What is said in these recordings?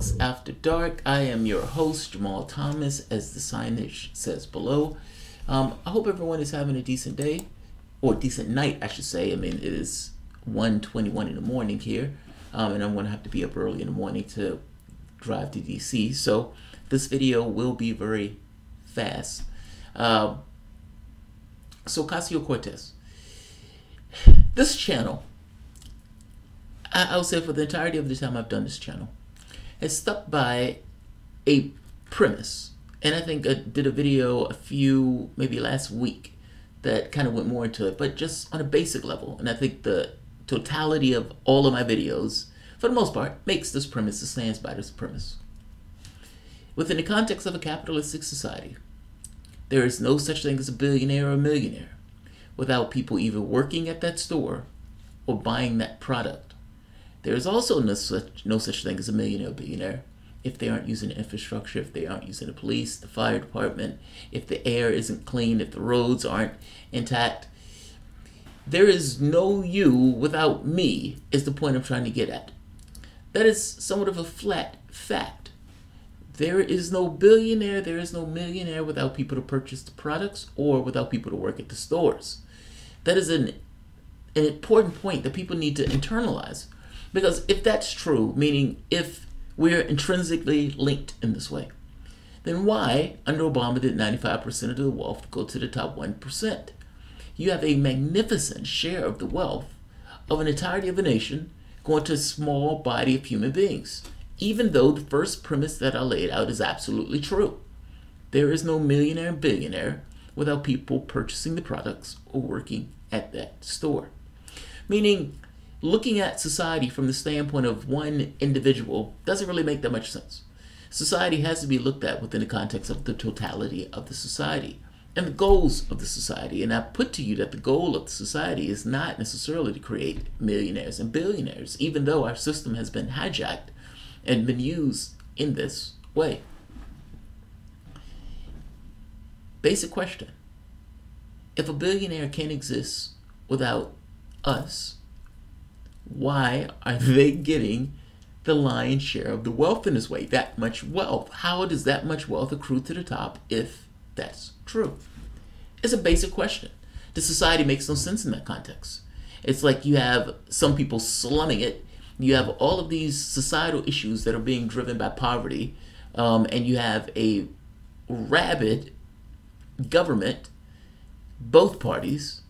Thoughts After Dark. I am your host, Jamarl Thomas, as the signage says below. I hope everyone is having a decent day, or decent night, I should say. I mean, it is 1:21 in the morning here, and I'm going to have to be up early in the morning to drive to DC, so this video will be very fast. So Ocasio-Cortez. This channel, I'll say for the entirety of the time I've done this channel, has stuck by a premise. And I think I did a video maybe last week, that kind of went more into it, but just on a basic level. And I think the totality of all of my videos, for the most part, makes this premise, and stands by this premise. Within the context of a capitalistic society, there is no such thing as a billionaire or a millionaire without people either working at that store or buying that product. There is also no such thing as a millionaire or billionaire if they aren't using the infrastructure, if they aren't using the police, the fire department, if the air isn't clean, if the roads aren't intact. There is no you without me, is the point I'm trying to get at. That is somewhat of a flat fact. There is no billionaire, there is no millionaire without people to purchase the products or without people to work at the stores. That is an important point that people need to internalize. Because if that's true, meaning if we're intrinsically linked in this way, then why, under Obama, did 95% of the wealth go to the top 1%? You have a magnificent share of the wealth of an entirety of a nation going to a small body of human beings, even though the first premise that I laid out is absolutely true. There is no millionaire and billionaire without people purchasing the products or working at that store. Meaning, looking at society from the standpoint of one individual doesn't really make that much sense. Society has to be looked at within the context of the totality of the society and the goals of the society. And I put to you that the goal of the society is not necessarily to create millionaires and billionaires, even though our system has been hijacked and been used in this way. Basic question. If a billionaire can't exist without us, why are they getting the lion's share of the wealth in this way? That much wealth. How does that much wealth accrue to the top if that's true? It's a basic question. The society makes no sense in that context. It's like you have some people slumming it. You have all of these societal issues that are being driven by poverty, and you have a rabid government, both parties,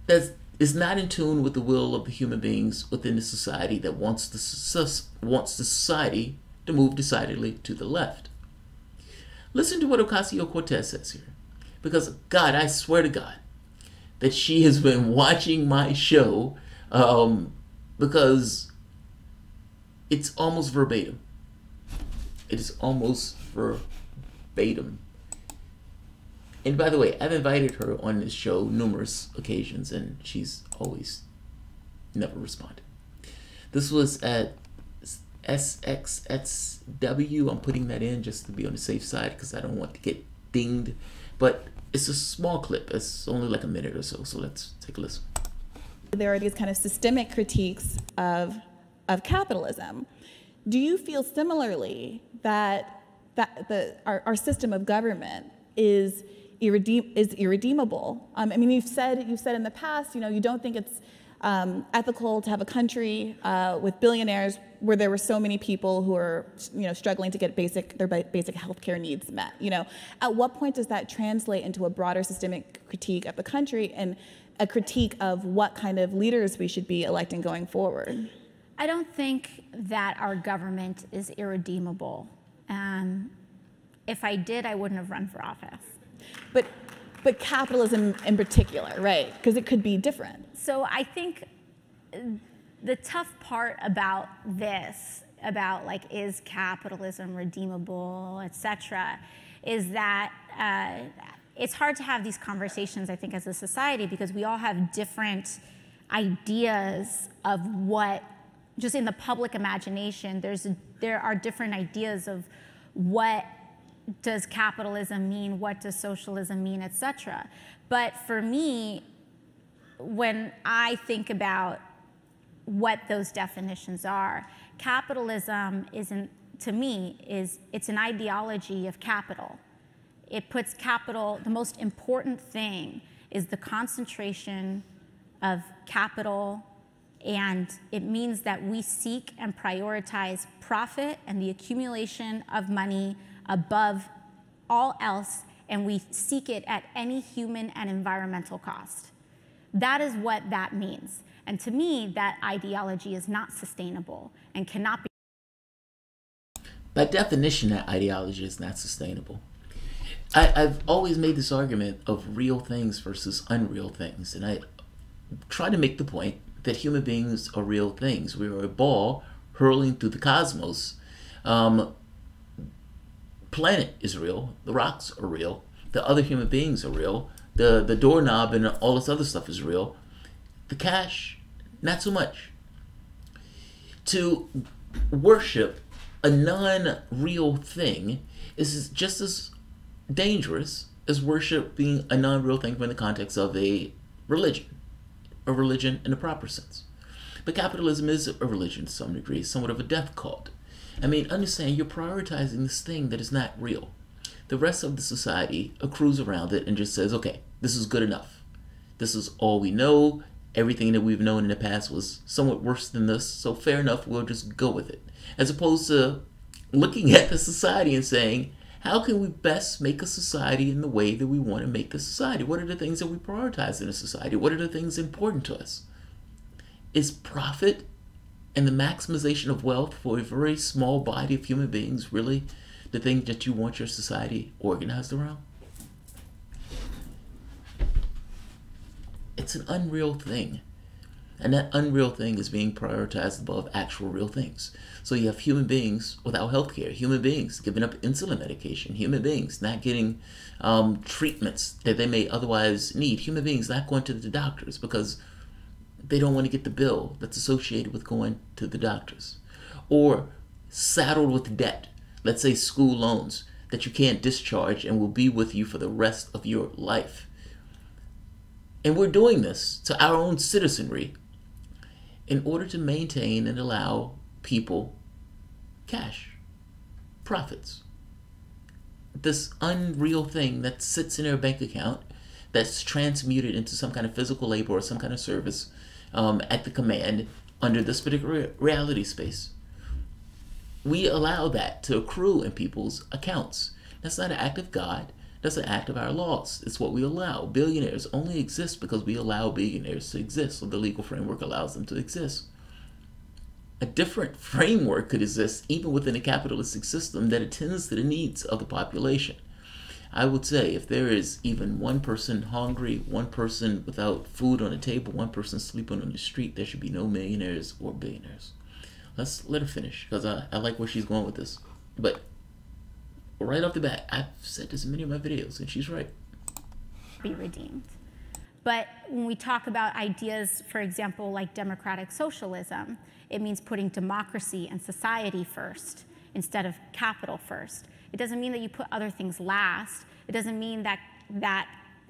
that is not in tune with the will of the human beings within the society that wants the society to move decidedly to the left. Listen to what Ocasio-Cortez says here. Because, God, I swear to God that she has been watching my show, because it's almost verbatim. It is almost verbatim. And by the way, I've invited her on this show numerous occasions, and she's always never responded. This was at SXSW. I'm putting that in just to be on the safe side because I don't want to get dinged. But it's a small clip. It's only like a minute or so. So let's take a listen. There are these kind of systemic critiques of capitalism. Do you feel similarly that our system of government is irredeemable? I mean, you've said in the past, you don't think it's ethical to have a country with billionaires where there were so many people who are, struggling to get their basic healthcare needs met. At what point does that translate into a broader systemic critique of the country and a critique of what kind of leaders we should be electing going forward? I don't think that our government is irredeemable. If I did, I wouldn't have run for office. But capitalism in particular, right? Because it could be different. So I think the tough part about this, about is capitalism redeemable, etc., is that it's hard to have these conversations, I think, as a society, because we all have different ideas of what, just in the public imagination, there are different ideas of what does capitalism mean, what does socialism mean, etc. But for me, when I think about what those definitions are, capitalism isn't to me, is it's an ideology of capital. It puts capital, the most important thing is the concentration of capital, and it means that we seek and prioritize profit and the accumulation of money above all else, and we seek it at any human and environmental cost. That is what that means. And to me, that ideology is not sustainable and cannot be. By definition, that ideology is not sustainable. I've always made this argument of real things versus unreal things, and I try to make the point that human beings are real things. We are a ball hurling through the cosmos. Planet is real, the rocks are real, the other human beings are real, the doorknob and all this other stuff is real. The cash, not so much. To worship a non-real thing is just as dangerous as worshiping a non-real thing from the context of a religion in a proper sense. But capitalism is a religion to some degree, somewhat of a death cult. I mean, understand, you're prioritizing this thing that is not real. The rest of the society accrues around it and just says, okay, this is good enough. This is all we know. Everything that we've known in the past was somewhat worse than this, so fair enough, we'll just go with it. As opposed to looking at the society and saying, how can we best make a society in the way that we want to make the society? What are the things that we prioritize in a society? What are the things important to us? Is profit and the maximization of wealth for a very small body of human beings really the thing that you want your society organized around? It's an unreal thing. And that unreal thing is being prioritized above actual real things. So you have human beings without health care, human beings giving up insulin medication, human beings not getting treatments that they may otherwise need, human beings not going to the doctors because they don't want to get the bill that's associated with going to the doctors. Or saddled with debt, let's say school loans, that you can't discharge and will be with you for the rest of your life. And we're doing this to our own citizenry in order to maintain and allow people cash, profits. This unreal thing that sits in their bank account that's transmuted into some kind of physical labor or some kind of service at the command under this particular reality space. We allow that to accrue in people's accounts. That's not an act of God. That's an act of our laws. It's what we allow. Billionaires only exist because we allow billionaires to exist, so the legal framework allows them to exist. A different framework could exist even within a capitalistic system that attends to the needs of the population. I would say if there is even one person hungry, one person without food on the table, one person sleeping on the street, there should be no millionaires or billionaires. Let's let her finish, because I like where she's going with this. But right off the bat, I've said this in many of my videos, and she's right. Be redeemed. But when we talk about ideas, for example, like democratic socialism, it means putting democracy and society first instead of capital first. It doesn't mean that you put other things last. It doesn't mean that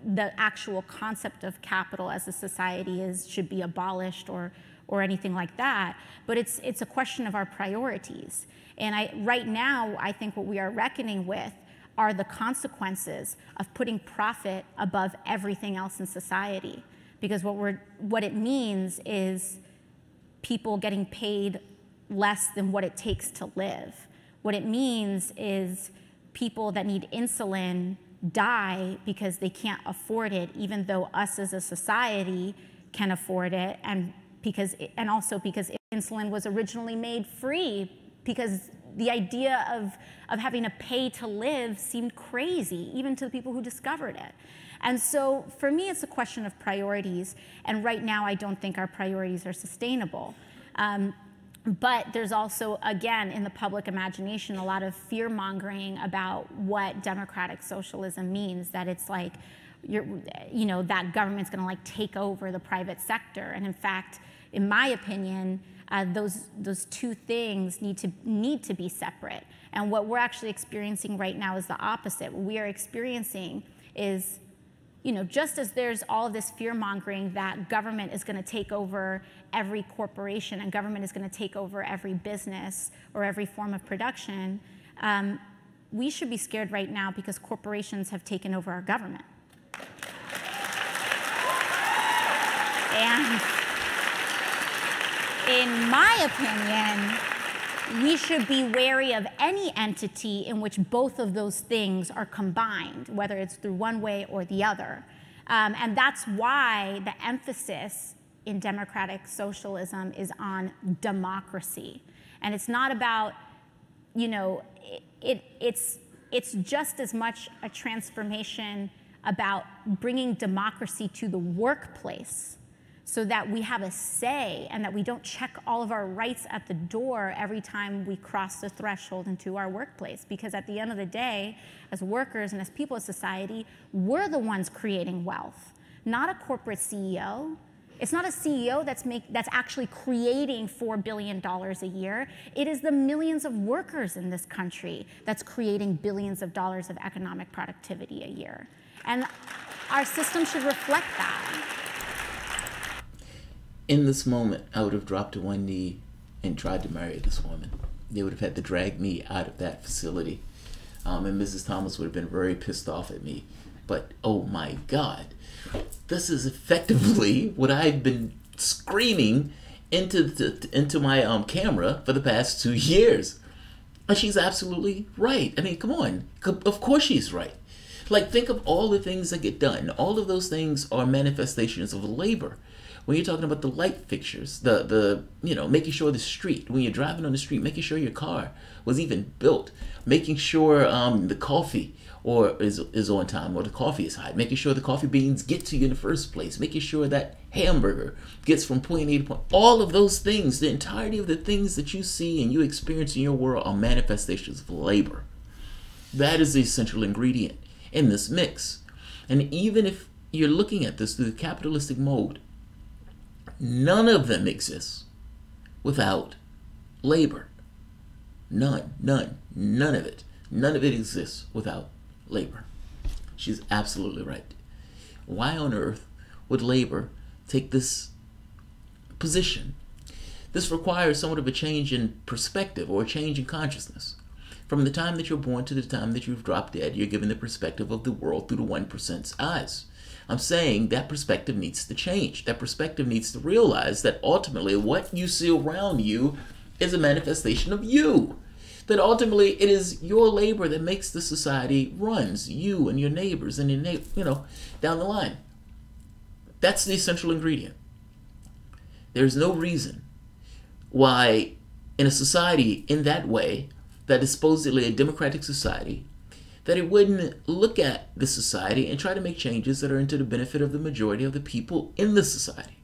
the actual concept of capital as a society should be abolished or anything like that. But it's a question of our priorities. And right now, I think what we are reckoning with are the consequences of putting profit above everything else in society. Because what it means is people getting paid less than what it takes to live. What it means is people that need insulin die because they can't afford it, even though us as a society can afford it, and also because insulin was originally made free, because the idea of having to pay to live seemed crazy, even to the people who discovered it. And so for me, it's a question of priorities. And right now, I don't think our priorities are sustainable. But there's also, again, in the public imagination, a lot of fear-mongering about what democratic socialism means, that it's like, that government's gonna take over the private sector. And in fact, in my opinion, those two things need to be separate. And what we're actually experiencing right now is the opposite. What we are experiencing is just as there's all of this fear-mongering that government is going to take over every corporation and government is going to take over every business or every form of production, we should be scared right now because corporations have taken over our government. And in my opinion, we should be wary of any entity in which both of those things are combined, whether it's through one way or the other. And that's why the emphasis in democratic socialism is on democracy. And it's not about, it's just as much a transformation about bringing democracy to the workplace so that we have a say and that we don't check all of our rights at the door every time we cross the threshold into our workplace. Because at the end of the day, as workers and as people of society, we're the ones creating wealth, not a corporate CEO. It's not a CEO that's actually creating $4 billion a year. It is the millions of workers in this country that's creating billions of dollars of economic productivity a year. And our system should reflect that. In this moment, I would have dropped to one knee and tried to marry this woman. They would have had to drag me out of that facility. And Mrs. Thomas would have been very pissed off at me. But, oh my God, this is effectively what I've been screaming into my camera for the past 2 years. And she's absolutely right. I mean, come on. Of course she's right. Like, think of all the things that get done. All of those things are manifestations of labor. When you're talking about the light fixtures, the making sure the street, when you're driving on the street, making sure your car was even built, making sure the coffee is on time or the coffee is hot, making sure the coffee beans get to you in the first place, making sure that hamburger gets from point A to point. All of those things, the entirety of the things that you see and you experience in your world are manifestations of labor. That is the essential ingredient in this mix. And even if you're looking at this through the capitalistic mode, none of them exists without labor. None of it. None of it exists without labor. She's absolutely right. Why on earth would labor take this position? This requires somewhat of a change in perspective or a change in consciousness. From the time that you're born to the time that you've dropped dead, you're given the perspective of the world through the 1%'s eyes. I'm saying that perspective needs to change. That perspective needs to realize that ultimately what you see around you is a manifestation of you. That ultimately it is your labor that makes the society runs, you and your neighbors and your down the line. That's the essential ingredient. There's no reason why in a society in that way, that is supposedly a democratic society, that it wouldn't look at the society and try to make changes that are to the benefit of the majority of the people in the society.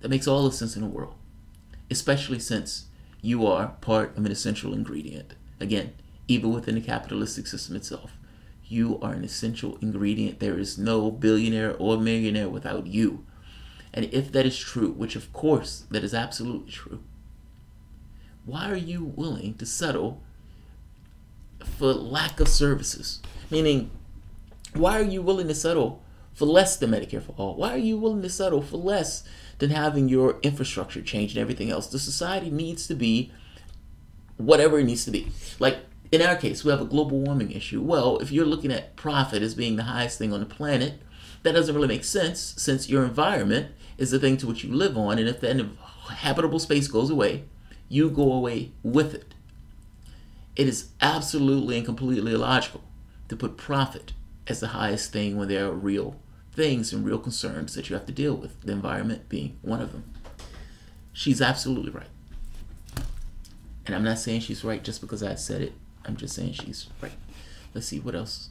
That makes all the sense in the world, especially since you are part of an essential ingredient. Again, even within the capitalistic system itself, you are an essential ingredient. There is no billionaire or millionaire without you. And if that is true, which of course that is absolutely true, why are you willing to settle for lack of services? Meaning, why are you willing to settle for less than Medicare for all? Why are you willing to settle for less than having your infrastructure changed and everything else? The society needs to be whatever it needs to be. Like in our case, we have a global warming issue. Well, if you're looking at profit as being the highest thing on the planet, that doesn't really make sense since your environment is the thing to which you live on. And if the habitable space goes away, you go away with it. It is absolutely and completely illogical to put profit as the highest thing when there are real things and real concerns that you have to deal with, the environment being one of them. She's absolutely right. And I'm not saying she's right just because I said it. I'm just saying she's right. Let's see what else.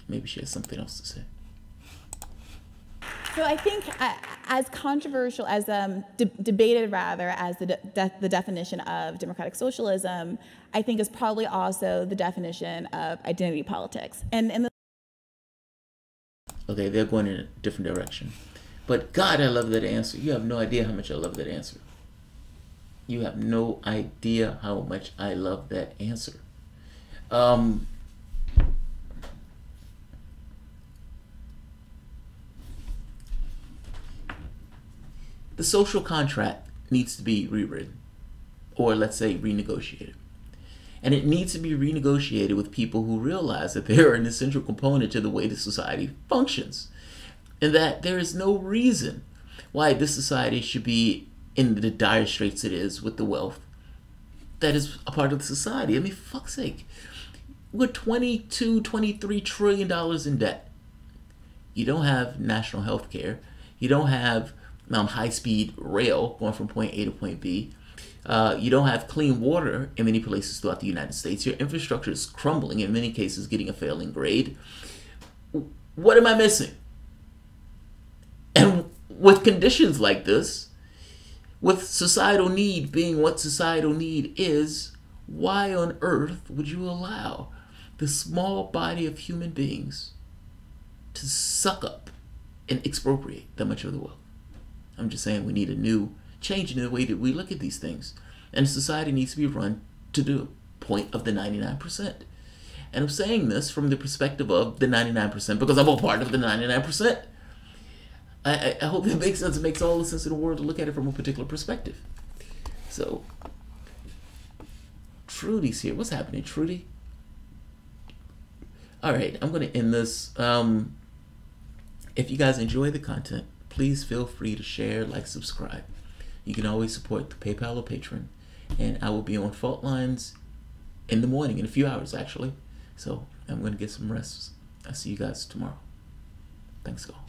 Maybe she has something else to say. So I think as controversial, as debated rather, as the definition of democratic socialism, I think is probably also the definition of identity politics. Okay, they're going in a different direction. But God, I love that answer. You have no idea how much I love that answer. You have no idea how much I love that answer. the social contract needs to be rewritten, or let's say renegotiated. And it needs to be renegotiated with people who realize that they're an essential component to the way the society functions. And that there is no reason why this society should be in the dire straits it is with the wealth that is a part of the society. I mean, for fuck's sake. We're $23 trillion in debt. You don't have national health care. You don't have high-speed rail going from point A to point B. You don't have clean water in many places throughout the United States. Your infrastructure is crumbling, in many cases getting a failing grade. What am I missing? And with conditions like this, with societal need being what societal need is, why on earth would you allow the small body of human beings to suck up and expropriate that much of the wealth? I'm just saying we need a new change in the way that we look at these things. And society needs to be run to the point of the 99%. And I'm saying this from the perspective of the 99% because I'm a part of the 99%. I hope it makes sense. It makes all the sense in the world to look at it from a particular perspective. So, Trudy's here. What's happening, Trudy? All right, I'm going to end this. If you guys enjoy the content, please feel free to share, like, subscribe. You can always support the PayPal or Patreon. And I will be on Fault Lines in the morning, in a few hours, actually. So, I'm going to get some rest. I'll see you guys tomorrow. Thanks, all.